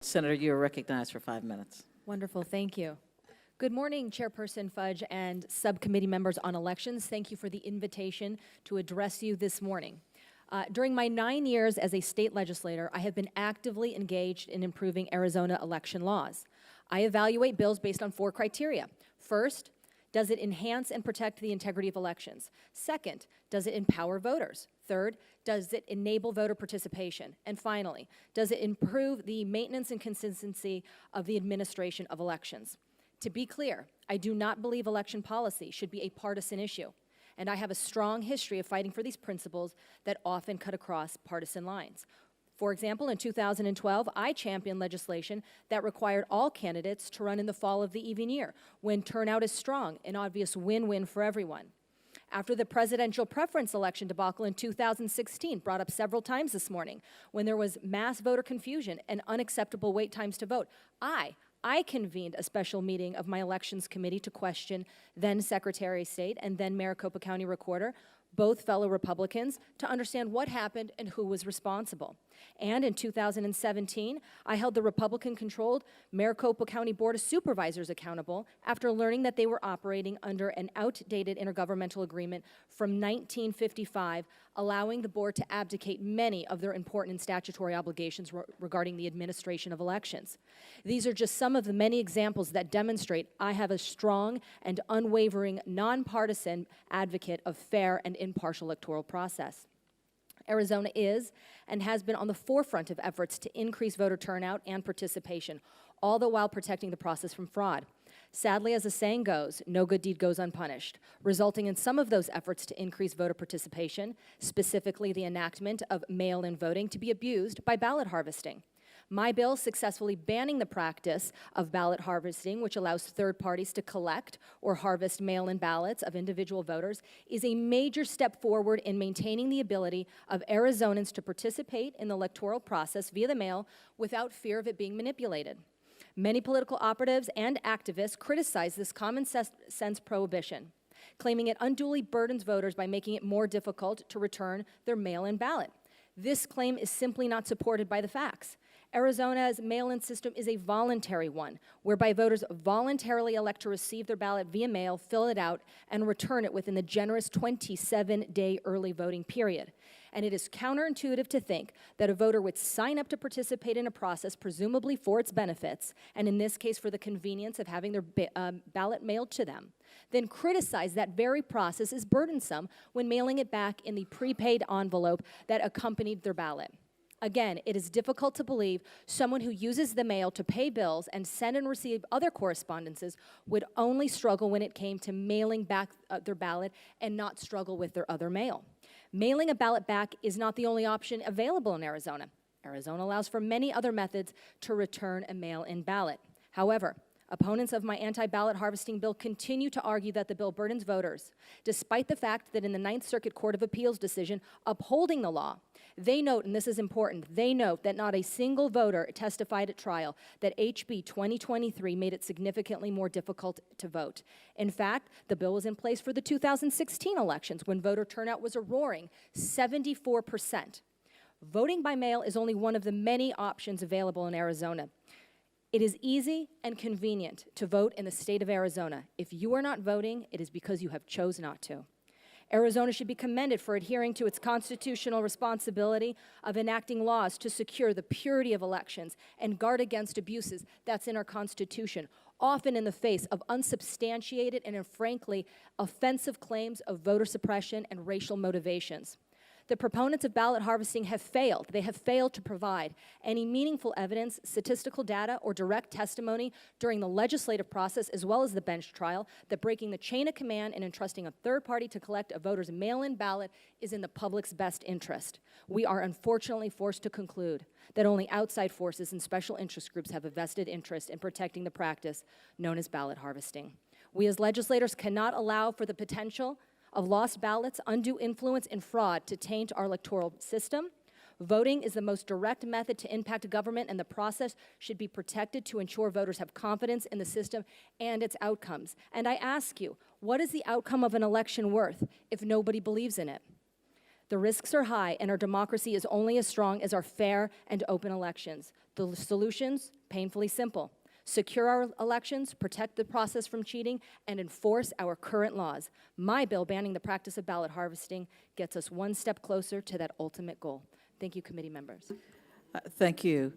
Senator, you are recognized for 5 minutes. Wonderful, thank you. Good morning, Chairperson Fudge and subcommittee members on elections. Thank you for the invitation to address you this morning. During my 9 years as a state legislator, I have been actively engaged in improving Arizona election laws. I evaluate bills based on 4 criteria. First, does it enhance and protect the integrity of elections? Second, does it empower voters? Third, does it enable voter participation? And finally, does it improve the maintenance and consistency of the administration of elections? To be clear, I do not believe election policy should be a partisan issue, and I have a strong history of fighting for these principles that often cut across partisan lines. For example, in 2012, I championed legislation that required all candidates to run in the fall of the even year, when turnout is strong, an obvious win-win for everyone. After the presidential preference election debacle in 2016, brought up several times this morning, when there was mass voter confusion and unacceptable wait times to vote, I convened a special meeting of my elections committee to question then Secretary of State and then Maricopa County Recorder, both fellow Republicans, to understand what happened and who was responsible. And in 2017, I held the Republican-controlled Maricopa County Board of Supervisors accountable after learning that they were operating under an outdated intergovernmental agreement from 1955, allowing the board to abdicate many of their important and statutory obligations regarding the administration of elections. These are just some of the many examples that demonstrate I have a strong and unwavering, nonpartisan advocate of fair and impartial electoral process. Arizona is and has been on the forefront of efforts to increase voter turnout and participation, all the while protecting the process from fraud. Sadly, as the saying goes, no good deed goes unpunished, resulting in some of those efforts to increase voter participation, specifically the enactment of mail-in voting, to be abused by ballot harvesting. My bill successfully banning the practice of ballot harvesting, which allows third parties to collect or harvest mail-in ballots of individual voters, is a major step forward in maintaining the ability of Arizonans to participate in the electoral process via the mail without fear of it being manipulated. Many political operatives and activists criticize this common sense prohibition, claiming it unduly burdens voters by making it more difficult to return their mail-in ballot. This claim is simply not supported by the facts. Arizona's mail-in system is a voluntary one, whereby voters voluntarily elect to receive their ballot via mail, fill it out, and return it within the generous 27-day early voting period. And it is counterintuitive to think that a voter would sign up to participate in a process presumably for its benefits, and in this case for the convenience of having their ballot mailed to them, then criticize that very process as burdensome when mailing it back in the prepaid envelope that accompanied their ballot. Again, it is difficult to believe someone who uses the mail to pay bills and send and receive other correspondences would only struggle when it came to mailing back their ballot and not struggle with their other mail. Mailing a ballot back is not the only option available in Arizona. Arizona allows for many other methods to return a mail-in ballot. However, opponents of my anti-ballot harvesting bill continue to argue that the bill burdens voters, despite the fact that in the Ninth Circuit Court of Appeals decision upholding the law, they note, and this is important, they note that not a single voter testified at trial that HB 2023 made it significantly more difficult to vote. In fact, the bill was in place for the 2016 elections when voter turnout was a roaring 74%. Voting by mail is only one of the many options available in Arizona. It is easy and convenient to vote in the state of Arizona. If you are not voting, it is because you have chosen not to. Arizona should be commended for adhering to its constitutional responsibility of enacting laws to secure the purity of elections and guard against abuses. That's in our Constitution, often in the face of unsubstantiated and frankly offensive claims of voter suppression and racial motivations. The proponents of ballot harvesting have failed. They have failed to provide any meaningful evidence, statistical data, or direct testimony during the legislative process as well as the bench trial that breaking the chain of command and entrusting a third party to collect a voter's mail-in ballot is in the public's best interest. We are unfortunately forced to conclude that only outside forces and special interest groups have a vested interest in protecting the practice known as ballot harvesting. We as legislators cannot allow for the potential of lost ballots, undue influence, and fraud to taint our electoral system. Voting is the most direct method to impact government, and the process should be protected to ensure voters have confidence in the system and its outcomes. And I ask you, what is the outcome of an election worth if nobody believes in it? The risks are high, and our democracy is only as strong as our fair and open elections. The solutions, painfully simple. Secure our elections, protect the process from cheating, and enforce our current laws. My bill banning the practice of ballot harvesting gets us one step closer to that ultimate goal. Thank you, committee members. Thank you.